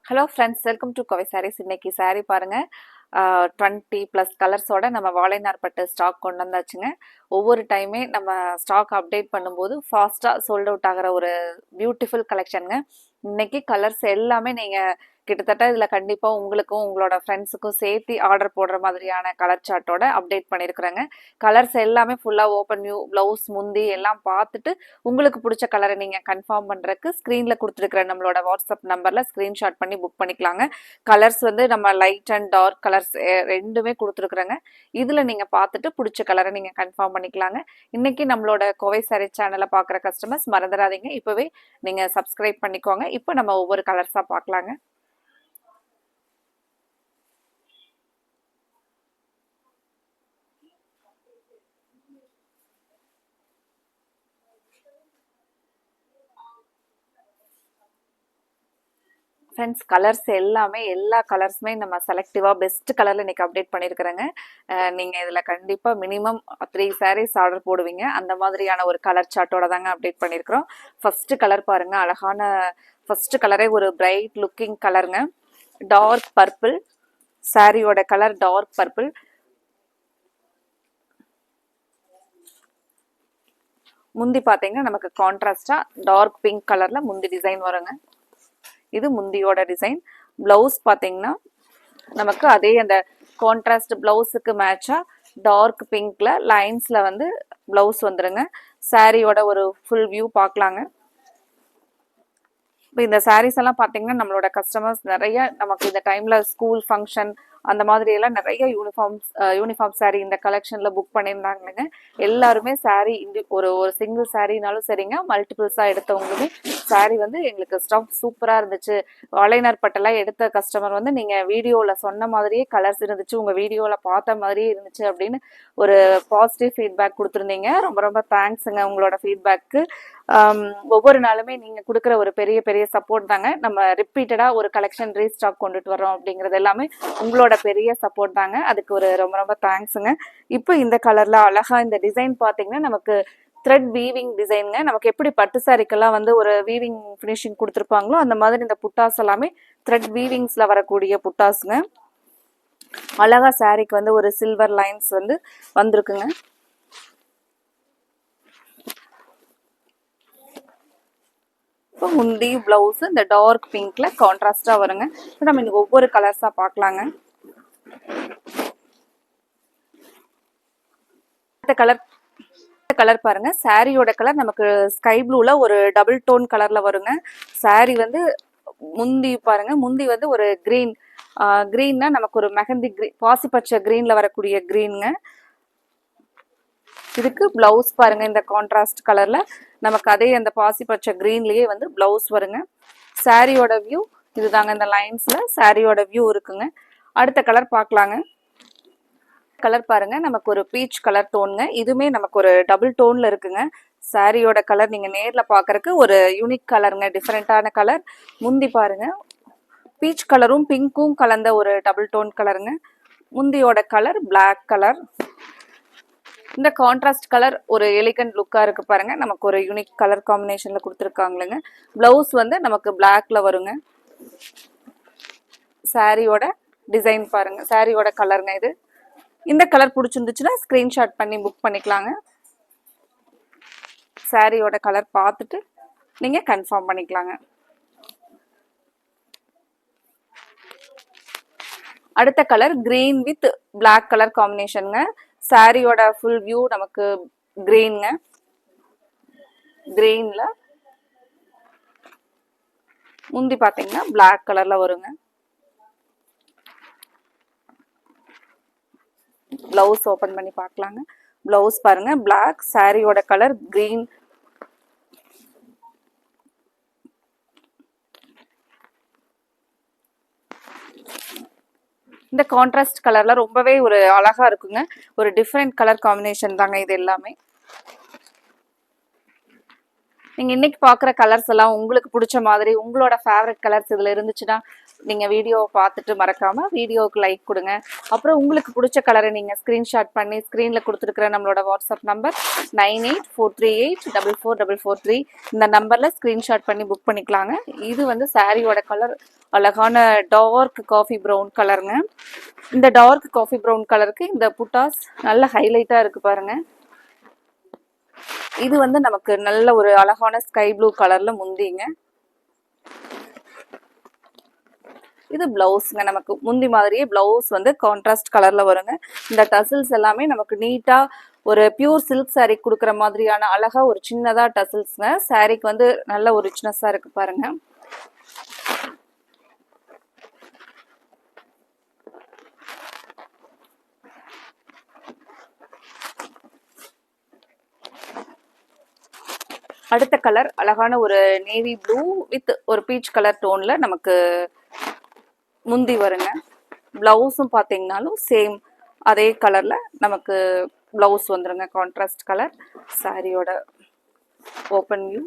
Hello friends, welcome to Kovai Sarees. இன்னைக்கு சாரீ பாருங்க, 20+ கலர்ஸோட நம்ம வாழைநார் பட்டு ஸ்டாக் கொண்டு வந்தாச்சுங்க. ஒவ்வொரு டைமே நம்ம ஸ்டாக் அப்டேட் பண்ணும்போது ஃபாஸ்ட்டாக சோல்ட் அவுட் ஆகிற ஒரு பியூட்டிஃபுல் கலெக்ஷனுங்க. இன்னைக்கு கலர்ஸ் எல்லாமே நீங்கள் கிட்டத்தட்ட இதில் கண்டிப்பாக உங்களுக்கும் உங்களோட ஃப்ரெண்ட்ஸுக்கும் சேர்த்து ஆர்டர் போடுற மாதிரியான கலர் சார்ட்டோட அப்டேட் பண்ணியிருக்கிறேங்க. கலர்ஸ் எல்லாமே ஃபுல்லாக ஓப்பன் வியூ, ப்ளவுஸ், முந்தி எல்லாம் பார்த்துட்டு உங்களுக்கு பிடிச்ச கலரை நீங்கள் கன்ஃபார்ம் பண்ணுறதுக்கு ஸ்க்ரீனில் கொடுத்துருக்குற நம்மளோட வாட்ஸ்அப் நம்பரில் ஸ்க்ரீன்ஷாட் பண்ணி புக் பண்ணிக்கலாங்க. கலர்ஸ் வந்து நம்ம லைட் அண்ட் டார்க் கலர்ஸ் ரெண்டுமே கொடுத்துருக்குறேங்க. இதில் நீங்கள் பார்த்துட்டு பிடிச்ச கலரை நீங்கள் கன்ஃபார்ம் பண்ணிக்கலாங்க. இன்னைக்கு நம்மளோட கோவை சாரீ சேனலை பார்க்குற கஸ்டமர்ஸ் மறந்துடாதீங்க, இப்போவே நீங்கள் சப்ஸ்கிரைப் பண்ணிக்கோங்க. இப்போ நம்ம ஒவ்வொரு கலர்ஸாக பார்க்கலாங்க. ஃப்ரெண்ட்ஸ், கலர்ஸ் எல்லாமே எல்லா கலர்ஸுமே நம்ம செலக்டிவாக பெஸ்ட் கலரில் இன்றைக்கி அப்டேட் பண்ணியிருக்கிறேங்க. நீங்கள் இதில் கண்டிப்பாக மினிமம் 3 sarees ஆர்டர் போடுவீங்க. அந்த மாதிரியான ஒரு கலர் சார்ட்டோட தாங்க அப்டேட் பண்ணியிருக்கிறோம். ஃபஸ்ட்டு கலர் பாருங்கள், அழகான ஃபஸ்ட்டு கலரே ஒரு பிரைட் லுக்கிங் கலருங்க. டார்க் பர்பிள், சாரியோட கலர் டார்க் பர்பிள். முந்தி பார்த்தீங்கன்னா நமக்கு கான்ட்ராஸ்டாக டார்க் பிங்க் கலரில் முந்தி டிசைன் வருங்க. இது முந்தியோட டிசைன். பிளவுஸ் பார்த்தீங்கன்னா நமக்கு அதே அந்த கான்ட்ராஸ்ட் பிளவுஸுக்கு மேட்சா டார்க் பிங்க்ல லைன்ஸ்ல வந்து பிளவுஸ் வந்துருங்க. சாரியோட ஒரு ஃபுல் வியூ பார்க்கலாங்க. இப்போ இந்த சாரீஸ் எல்லாம் பார்த்தீங்கன்னா நம்மளோட கஸ்டமர்ஸ் நிறைய நமக்கு இந்த டைம்ல ஸ்கூல் ஃபங்க்ஷன் அந்த மாதிரி எல்லாம் நிறைய யூனிஃபார்ம் சாரீ இந்த கலெக்ஷன்ல புக் பண்ணியிருந்தாங்க. எல்லாருமே சாரீ ஒரு சிங்கிள் சாரீனாலும் சரிங்க, மல்டிபிள்ஸா எடுத்தவங்களுமே சாரீ வந்து எங்களுக்கு ஸ்டாக் சூப்பரா இருந்துச்சு, வாழைநார் பட்டெல்லாம் எடுத்த கஸ்டமர் வந்து நீங்க வீடியோல சொன்ன மாதிரியே கலர்ஸ் இருந்துச்சு, உங்க வீடியோல பார்த்த மாதிரியே இருந்துச்சு அப்படின்னு ஒரு பாசிட்டிவ் ஃபீட்பேக் கொடுத்துருந்தீங்க. ரொம்ப ரொம்ப தேங்க்ஸுங்க உங்களோட ஃபீட்பேக்கு. ஒவ்வொரு நாளுமே நீங்க கொடுக்குற ஒரு பெரிய பெரிய சப்போர்ட் தாங்க நம்ம ரிப்பீட்டடா ஒரு கலெக்ஷன் ரீஸ்டாக் கொண்டுட்டு வரோம். அப்படிங்கிறது எல்லாமே உங்களோட பெரிய சப்போர்ட் தாங்க. அதுக்கு ஒரு ரொம்ப ரொம்ப தேங்க்ஸுங்க. இப்போ இந்த கலர்ல அழகா இந்த டிசைன் பார்த்தீங்கன்னா நமக்கு த்ரெட் வீவிங் டிசைனுங்க. நமக்கு எப்படி பட்டு சாரிக்கெல்லாம் வந்து ஒரு வீவிங் ஃபினிஷிங் கொடுத்துருப்பாங்களோ அந்த மாதிரி இந்த புட்டாஸ் எல்லாமே த்ரெட் வீவிங்ஸ்ல வரக்கூடிய புட்டாஸுங்க. அழகா சாரிக்கு வந்து ஒரு சில்வர் லைன்ஸ் வந்து வந்திருக்குங்க. இப்போ முந்தி பிளவுஸ் இந்த டார்க் பிங்க்ல கான்ட்ராஸ்டா வருங்க. இப்போ நம்ம இன்னைக்கு ஒவ்வொரு கலர்ஸா பார்க்கலாங்க. இந்த கலர் பாருங்க, சாரியோட கலர் நமக்கு ஸ்கை ப்ளூல ஒரு டபுள் டோன் கலர்ல வருங்க. சாரி வந்து முந்தி பாருங்க, முந்தி வந்து ஒரு கிரீன்னா நமக்கு ஒரு மெஹந்தி கிரீன், பாசிப்பச்சை கிரீன்ல வரக்கூடிய கிரீனுங்க. இதுக்கு பிளவுஸ் பாருங்க, இந்த கான்ட்ராஸ்ட் கலர்ல நமக்கு அதே அந்த பாசி பச்சை கிரீன்லயே வந்து பிளவுஸ் வருங்க. சாரியோட வியூ இதுதாங்க, இந்த லைன்ஸ்ல சாரியோட வியூ இருக்குங்க. அடுத்த கலர் பார்க்கலாங்க. கலர் பாருங்க, நமக்கு ஒரு பீச் கலர் டோனுங்க. இதுவுமே நமக்கு ஒரு டபுள் டோன்ல இருக்குங்க. சாரியோட கலர் நீங்க நேர்ல பாக்குறதுக்கு ஒரு யூனிக் கலருங்க, டிஃப்ரெண்டான கலர். முந்தி பாருங்க, பீச் கலரும் பிங்க்கும் கலந்த ஒரு டபுள் டோன் கலருங்க. முந்தியோட கலர் பிளாக் கலர். இந்த கான்ட்ராஸ்ட் கலர் ஒரு எலிகன்ட் லுக்கா இருக்கு பாருங்க. நமக்கு ஒரு யூனிக் கலர் காம்பினேஷன்ல கொடுத்துருக்காங்களுங்க. பிளவுஸ் வந்து நமக்கு பிளாக்ல வருங்க. சாரியோட டிசைன் பாருங்க, சாரியோட கலருங்க இது. இந்த கலர் பிடிச்சிருந்துச்சுன்னா ஸ்கிரீன்ஷாட் பண்ணி புக் பண்ணிக்கலாங்க. சாரியோட கலர் பார்த்துட்டு நீங்க கன்ஃபார்ம் பண்ணிக்கலாங்க. அடுத்த colour green with black colour காம்பினேஷனுங்க. சாரியோட ஃபுல் வியூ நமக்கு கிரீன்ங்க. கிரீன்ல முந்தி பாத்தீங்கன்னா பிளாக் கலர்ல வருங்க. பிளவுஸ் ஓபன் பண்ணி பார்க்கலாங்க. பிளவுஸ் பாருங்க, பிளாக், சாரியோட கலர் கிரீன். இந்த கான்ட்ராஸ்ட் கலர்ல ரொம்பவே ஒரு அழகா இருக்குங்க. ஒரு டிஃப்ரெண்ட் கலர் காம்பினேஷன் தாங்க இது எல்லாமே. நீங்க இன்னைக்கு பாக்குற கலர்ஸ் எல்லாம் உங்களுக்கு பிடிச்ச மாதிரி உங்களோட ஃபேவரட் கலர்ஸ் இதுல இருந்துச்சுன்னா நீங்க வீடியோவை பார்த்துட்டு மறக்காம வீடியோவுக்கு லைக் கொடுங்க. அப்புறம் உங்களுக்கு பிடிச்ச கலரை நீங்க ஸ்கிரீன்ஷாட் பண்ணி ஸ்கிரீன்ல கொடுத்துருக்கிற நம்மளோட வாட்ஸ்அப் நம்பர் 9843844443 இந்த நம்பர்ல ஸ்கிரீன்ஷாட் பண்ணி புக் பண்ணிக்கலாங்க. இது வந்து சாரியோட கலர் அழகான டார்க் காஃபி ப்ரௌன் கலருங்க. இந்த டார்க் காஃபி ப்ரௌன் கலருக்கு இந்த புட்டாஸ் நல்ல ஹைலைட்டா இருக்கு பாருங்க. இது வந்து நமக்கு நல்ல ஒரு அழகான ஸ்கை ப்ளூ கலர்ல முந்திங்க. இது பிளவுஸ்ங்க. நமக்கு முந்தி மாதிரியே பிளவுஸ் வந்து கான்ட்ராஸ்ட் கலர்ல வருங்க. இந்த டசில்ஸ் எல்லாமே நமக்கு நீட்டா ஒரு பியூர் சில்க் சாரி கொடுக்குற மாதிரியான அழகா ஒரு சின்னதா டசில்ஸ்ங்க. சாரிக்கு வந்து நல்ல ஒரு ரிச்னஸா இருக்கு பாருங்க. அடுத்த கலர் அழகான ஒரு நேவி ப்ளூ வித் ஒரு பீச் கலர் டோன்ல நமக்கு முந்தி வருங்க. பிளவுஸும் பார்த்தீங்கன்னாலும் சேம் அதே கலர்ல நமக்கு பிளவுஸ் வந்துருங்க. Contrast colour. சாரியோட ஓப்பன் வியூ,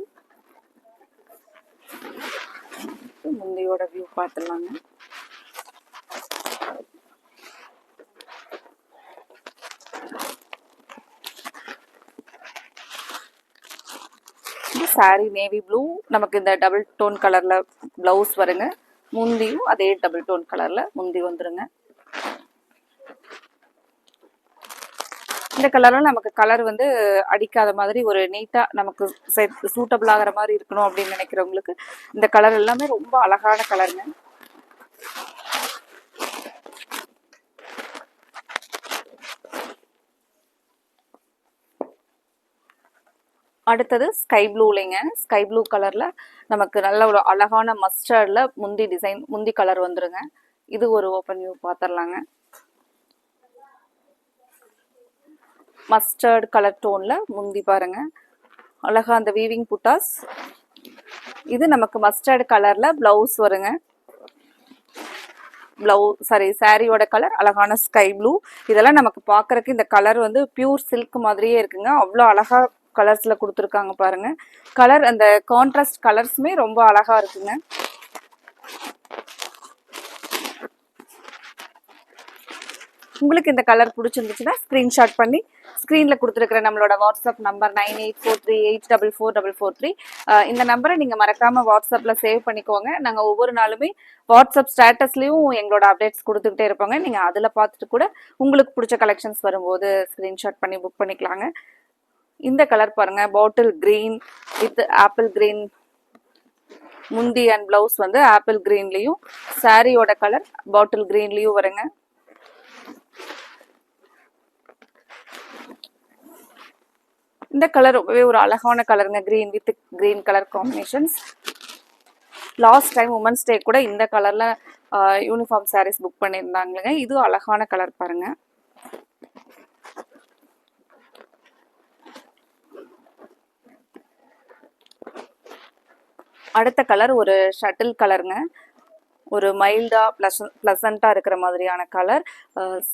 முந்தியோட வியூ பார்த்துடலாங்க. சாரி நேவி ப்ளூ நமக்கு இந்த டபுள் டோன் கலர்ல பிளவுஸ் வருங்க. முந்தியும் அதே டபுள் டோன் கலர்ல முந்தி வந்துருங்க. இந்த கலர்ல நமக்கு கலர் வந்து அடிக்காத மாதிரி ஒரு நீட்டா நமக்கு சூட்டபிள் ஆகிற மாதிரி இருக்கணும் அப்படின்னு நினைக்கிறவங்களுக்கு இந்த கலர் எல்லாமே ரொம்ப அழகான கலருங்க. அடுத்தது ஸ்கை ப்ளூலைங்க. ஸ்கை ப்ளூ கலர்ல நமக்கு நல்ல ஒரு அழகான மஸ்டர்ட்ல முந்தி டிசைன் முந்தி கலர் வந்துருங்க. இது ஒரு ஓப்பன் வியூ பார்த்துடலாங்க. மஸ்டர்ட் கலர் டோன்ல முந்தி பாருங்க. அழகா அந்த வீவிங் புட்டாஸ். இது நமக்கு மஸ்டர்ட் கலர்ல பிளவுஸ் வருங்க. சாரியோட கலர் அழகான ஸ்கை ப்ளூ. இதெல்லாம் நமக்கு பாக்குறதுக்கு இந்த கலர் வந்து பியூர் சில்க் மாதிரியே இருக்குங்க. அவ்வளோ அழகா கலர்ஸ்ல கொடுத்துருக்காங்க பாருங்க. கலர் அந்த கான்ட்ராஸ்ட் கலர்ஸுமே ரொம்ப அழகா இருக்குங்க. உங்களுக்கு இந்த கலர் பிடிச்சிருந்துச்சுன்னா ஸ்கிரீன்ஷாட் பண்ணி ஸ்க்ரீனில் கொடுத்துருக்கிற நம்மளோட வாட்ஸ்அப் நம்பர் 9843844443 இந்த நம்பரை நீங்கள் மறக்காமல் வாட்ஸ்அப்பில் சேவ் பண்ணிக்கோங்க. நாங்கள் ஒவ்வொரு நாளுமே வாட்ஸ்அப் ஸ்டேட்டஸ்லேயும் எங்களோட அப்டேட்ஸ் கொடுத்துக்கிட்டே இருப்போங்க. நீங்கள் அதில் பார்த்துட்டு கூட உங்களுக்கு பிடிச்ச கலெக்ஷன்ஸ் வரும்போது ஸ்க்ரீன்ஷாட் பண்ணி புக் பண்ணிக்கலாங்க. இந்த கலர் பாருங்க, பாட்டில் கிரீன் வித் ஆப்பிள் கிரீன். முந்தி அண்ட் பிளவுஸ் வந்து ஆப்பிள் கிரீன்லேயும் சாரியோட கலர் பாட்டில் கிரீன்லேயும் வருங்க. இந்த கலர் ரொம்பவே ஒரு அழகான கலருங்க. Green with green colour combinations. Last time women's day கூட இந்த கலர்ல யூனிஃபார்ம் சாரீஸ் புக் பண்ணியிருந்தாங்க. இது அழகான கலர் பாருங்க. அடுத்த கலர் ஒரு ஷட்டில் கலருங்க. ஒரு மைல்டா பிளசண்டா இருக்கிற மாதிரியான கலர்.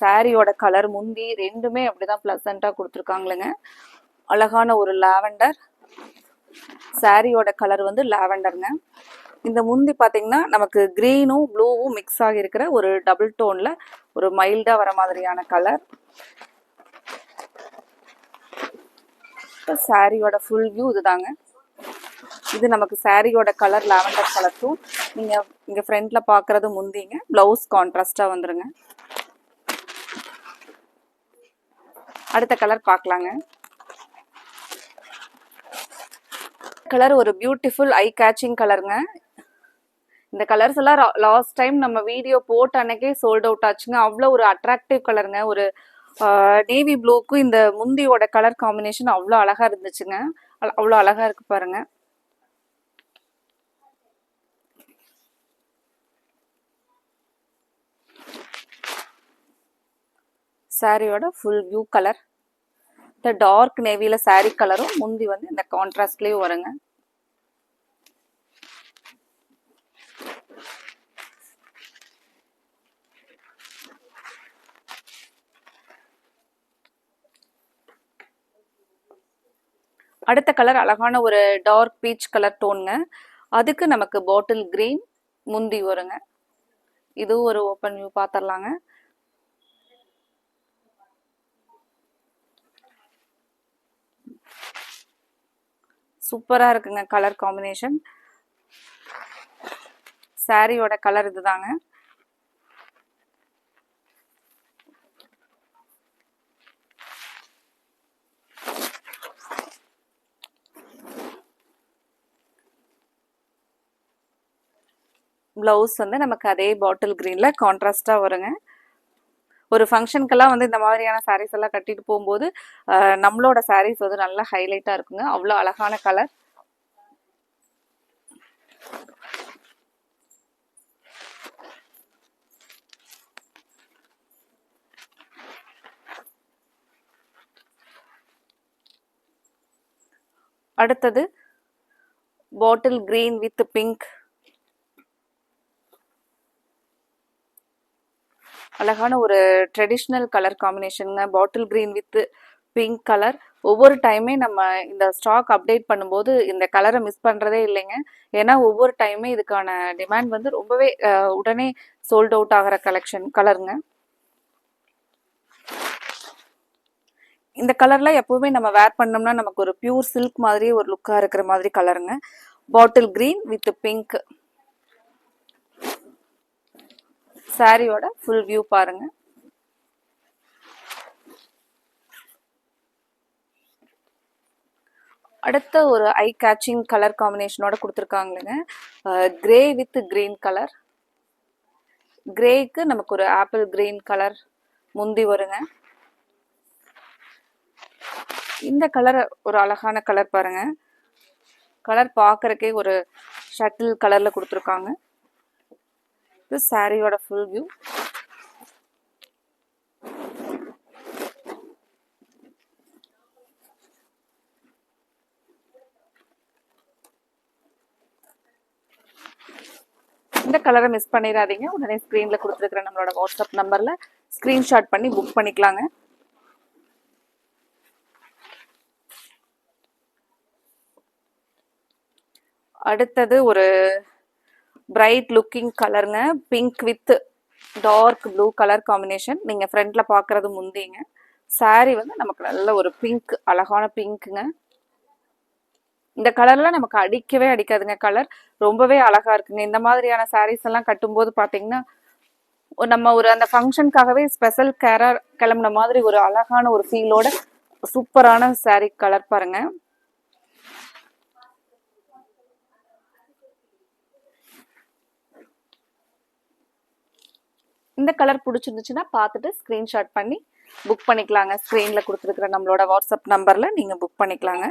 சாரியோட கலர் முந்தி ரெண்டுமே அப்படிதான் பிளசண்டா கொடுத்துருக்காங்களுங்க. அழகான ஒரு லாவெண்டர். சாரியோட கலர் வந்து லாவெண்டருங்க. இந்த முந்தி பார்த்தீங்கன்னா நமக்கு கிரீனும் ப்ளூவும் மிக்ஸ் ஆகி இருக்கிற ஒரு டபுள் டோன்ல ஒரு மைல்டா வர மாதிரியான கலர். சாரியோட ஃபுல் வியூ இதுதாங்க. இது நமக்கு சாரியோட கலர் லாவெண்டர் கலர் டூ. நீங்க இங்க ஃப்ரண்ட்ல பாக்குறது முந்திங்க. பிளவுஸ் கான்ட்ராஸ்டா வந்துருங்க. அடுத்த கலர் பார்க்கலாங்க. கலர் ஒரு பியூட்டிஃபுல் ஐ கேச்சிங் கலருங்க. இந்த கலர்ஸ் எல்லாம் லாஸ்ட் டைம் நம்ம வீடியோ போட்ட அன்னைக்கே சோல்ட் அவுட் ஆச்சுங்க. அவ்வளோ ஒரு அட்ராக்டிவ் கலருங்க. ஒரு நேவி ப்ளூக்கும் இந்த முந்தியோட கலர் காம்பினேஷன் அவ்வளோ அழகா இருந்துச்சுங்க. அவ்வளோ அழகா இருக்கு பாருங்க. சாரியோட ஃபுல் வியூ கலர். இந்த டார்க் நேவியில சாரி கலரும் முந்தி வந்து இந்த கான்ட்ராஸ்ட்லயும் வருங்க. அடுத்த கலர் அழகான ஒரு டார்க் பீச் கலர் டோனுங்க. அதுக்கு நமக்கு பாட்டில் கிரீன் முந்தி வருங்க. இதுவும் ஒரு ஓப்பன் வியூ பார்த்துடலாங்க. சூப்பரா இருக்குங்க கலர் காம்பினேஷன். சாரியோட கலர் இதுதாங்க. பிளவுஸ் வந்து நமக்கு அதே பாட்டில் கிரீன்ல கான்ட்ராஸ்டா வருங்க. ஒரு ஃபங்க்ஷனுக்கெல்லாம் வந்து இந்த மாதிரியான சாரீஸ் எல்லாம் கட்டிட்டு போகும்போது நம்மளோட சாரீஸ் வந்து நல்லா ஹைலைட்டா இருக்குங்க. அவ்வளோ அழகான கலர். அடுத்தது பாட்டில் கிரீன் வித் பிங்க். அழகான ஒரு ட்ரெடிஷ்னல் கலர் காம்பினேஷனுங்க. Bottle green with pink colour. ஒவ்வொரு டைமே நம்ம இந்த ஸ்டாக் அப்டேட் பண்ணும்போது இந்த கலரை மிஸ் பண்ணுறதே இல்லைங்க. ஏன்னா ஒவ்வொரு டைமே இதுக்கான டிமாண்ட் வந்து ரொம்பவே உடனே சோல்ட் அவுட் ஆகிற கலருங்க. இந்த கலர்ல எப்பவுமே நம்ம வேர் பண்ணோம்னா நமக்கு ஒரு பியூர் சில்க் மாதிரி ஒரு லுக்கா இருக்கிற மாதிரி கலருங்க. Bottle green with pink. சாரியோட ஃபுல் வியூ பாருங்க. அடுத்த ஒரு ஐ கேச்சிங் கலர் காம்பினேஷனோட கொடுத்துருக்காங்களுங்க. Grey with green colour. கிரேக்கு நமக்கு ஒரு ஆப்பிள் கிரீன் கலர் முந்தி வருங்க. இந்த கலர் ஒரு அழகான கலர் பாருங்க. கலர் பார்க்கறக்கே ஒரு ஷட்டில் கலர்ல கொடுத்துருக்காங்க. இது சாரியோட ஃபுல் வியூ. இந்த கலரை மிஸ் பண்ணிடாதீங்க. உடனே ஸ்க்ரீன்ல கொடுத்துருக்கிற நம்மளோட வாட்ஸ்அப் நம்பர்ல ஸ்கிரீன்ஷாட் பண்ணி புக் பண்ணிக்கலாங்க. அடுத்தது ஒரு பிரைட் லுக்கிங் கலருங்க. Pink with dark blue colour combination. நீங்க ஃப்ரண்ட்ல பாக்குறது முந்திங்க. சாரி வந்து நமக்கு நல்ல ஒரு பிங்க், அழகான பிங்க்குங்க. இந்த கலர்லாம் நமக்கு அடிக்கவே அடிக்காதுங்க. கலர் ரொம்பவே அழகா இருக்குங்க. இந்த மாதிரியான சாரீஸ் எல்லாம் கட்டும்போது பாத்தீங்கன்னா நம்ம ஒரு அந்த ஃபங்க்ஷனுக்காகவே ஸ்பெஷல் கேரா கிளம்புன மாதிரி ஒரு அழகான ஒரு ஃபீலோட சூப்பரான சாரீ கலர் பாருங்க. இந்த கலர் பிடிச்சிருந்துச்சுன்னா பார்த்துட்டு ஸ்கிரீன்ஷாட் பண்ணி புக் பண்ணிக்கலாங்க. ஸ்க்ரீன்ல கொடுத்துருக்கிற நம்மளோட வாட்ஸ்அப் நம்பர்ல நீங்க புக் பண்ணிக்கலாங்க.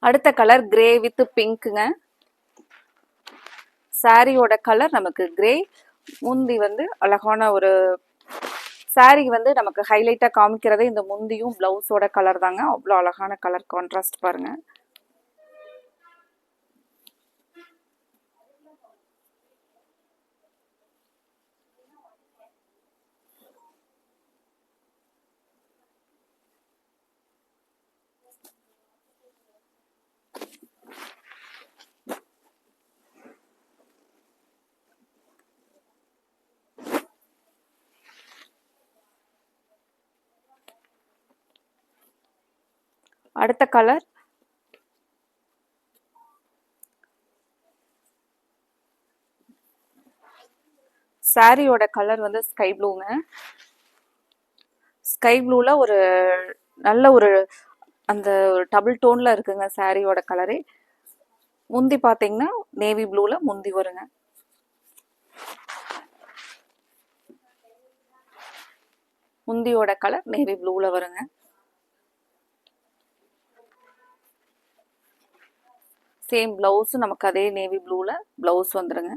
அடுத்த கலர் கிரே வித் பிங்க்குங்க. சாரியோட கலர் நமக்கு கிரே. முந்தி வந்து அழகான ஒரு சாரி வந்து நமக்கு ஹைலைட்டா காமிக்கிறதே இந்த முந்தியும் பிளவுஸோட கலர் தாங்க. அவ்வளோ அழகான கலர் கான்ட்ராஸ்ட் பாருங்க. அடுத்த கலர் சாரியோட கலர் வந்து ஸ்கை ப்ளூங்க. ஸ்கை ப்ளூல ஒரு நல்ல ஒரு அந்த டபுள் டோன்ல இருக்குங்க சாரியோட கலரே. முந்தி பாத்தீங்கன்னா நேவி ப்ளூல முந்தி வருங்க. முந்தியோட கலர் நேவி ப்ளூல வருங்க. சேம் பிளவுஸ் நமக்கு அதே நேவி ப்ளூல பிளவுஸ் வந்துருங்க.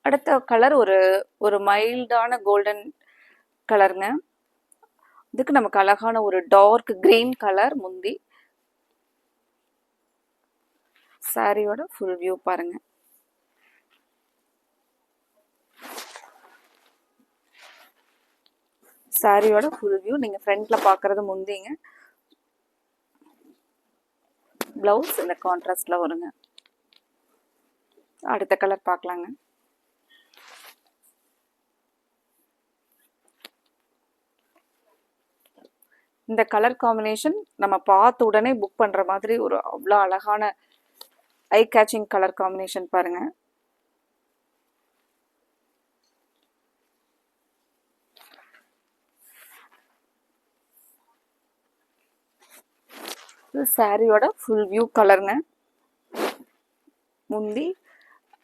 அடுத்த கலர் ஒரு ஒரு மைல்டான கோல்டன் கலருங்க. இதுக்கு நமக்கு அழகான ஒரு டார்க் கிரீன் கலர் முந்தி. சாரியோட ஃபுல் வியூ பாருங்க. சாரியோட ஃபுல் வியூ நீங்க ஃப்ரண்ட்ல பாக்குறது முந்திங்க. பிளவுஸ் இந்த கான்ட்ராஸ்ட்ல வருங்க. அடுத்த கலர் பார்க்கலாங்க. இந்த கலர் காம்பினேஷன் நம்ம பார்த்த உடனே புக் பண்ற மாதிரி ஒரு அவ்வளோ அழகான ஐ கேச்சிங் கலர் காம்பினேஷன் பாருங்க. இது சாரியோட ஃபுல் வியூ கலருங்க. முந்தி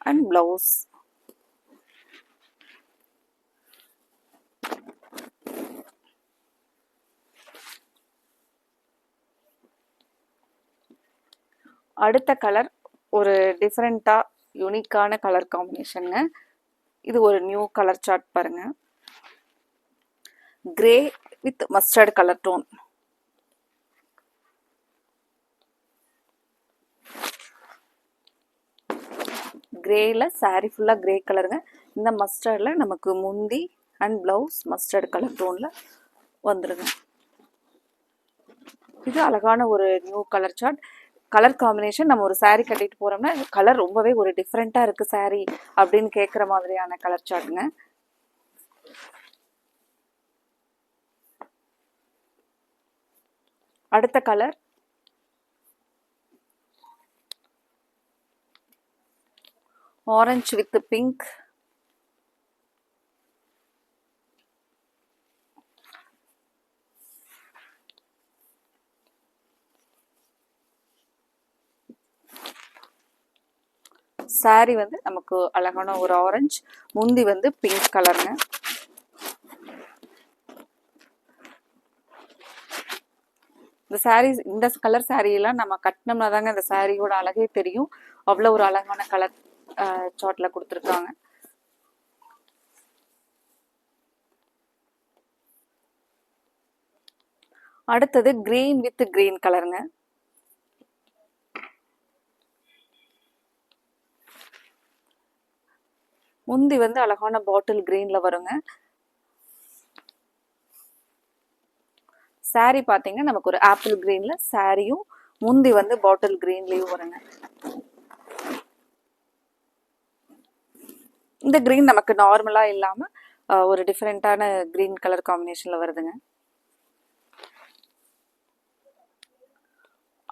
அண்ட் பிளவுஸ். அடுத்த கலர் ஒரு டிஃப்ரெண்டா யூனிக்கான கலர் காம்பினேஷனுங்க. இது ஒரு நியூ கலர் சார்ட் பாருங்க. Grey with mustard colour tone. கிரேல சாரி ஃபுல்லா கிரே கலருங்க. இந்த மஸ்டர்ட்ல நமக்கு முந்தி அண்ட் பிளவுஸ் மஸ்டர்ட் கலர் டோன்ல வந்துருங்க. இது அழகான ஒரு new colour chart. Colour combination நம்ம ஒரு சாரி கட்டிட்டு போறோம்னா கலர் ரொம்பவே ஒரு டிஃப்ரெண்டா இருக்கு சாரி அப்படின்னு கேட்குற மாதிரியான கலர் சார்ட்டுங்க. அடுத்த colour orange with pink. Sorry வந்து நமக்கு அழகான ஒரு ஆரஞ்சு, முந்தி வந்து பிங்க் கலருங்க. இந்த சாரீ இந்த கலர் சாரீ எல்லாம் நம்ம கட்டினோம்னா தாங்க இந்த சாரியோட அழகே தெரியும். அவ்வளோ ஒரு அழகான கலர் சார்ட்ல கொடுத்துருக்காங்க. அடுத்தது கிரீன் வித் கிரீன் கலருங்க. முந்தி வந்து அழகான பாட்டில் கிரீன்ல வருங்க. சாரி பாத்தீங்கன்னா நமக்கு ஒரு ஆப்பிள் கிரீன்ல சாரியும், முந்தி வந்து பாட்டில் கிரீன்லயும் வருங்க. இந்த கிரீன் நமக்கு நார்மலா இல்லாம ஒரு டிஃப்ரெண்டான கிரீன் கலர் காம்பினேஷன்ல வருதுங்க.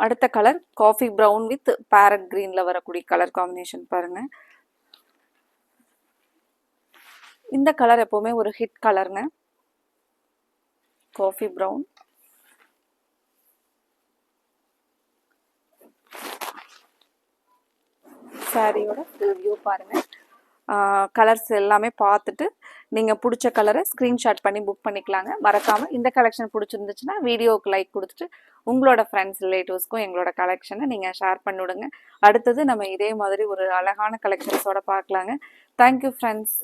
அடுத்த colour coffee brown with parrot கிரீன்ல வரக்கூடிய கலர் காம்பினேஷன் பாருங்க. இந்த கலர் எப்பவுமே ஒரு ஹிட் கலருங்க. Coffee brown. சாரியோட ரிவ்யூ பாருங்க. கலர்ஸ் எல்லாமே பார்த்துட்டு நீங்கள் பிடிச்ச கலரை ஸ்க்ரீன்ஷாட் பண்ணி புக் பண்ணிக்கலாங்க. மறக்காமல் இந்த கலெக்ஷன் பிடிச்சிருந்துச்சுன்னா வீடியோவுக்கு லைக் கொடுத்துட்டு உங்களோட ஃப்ரெண்ட்ஸ் ரிலேட்டிவ்ஸ்க்கும் எங்களோட கலெக்ஷனை நீங்கள் ஷேர் பண்ணிவிடுங்க. அடுத்தது நம்ம இதே மாதிரி ஒரு அழகான கலெக்ஷன்ஸோட பார்க்கலாங்க. Thank you friends.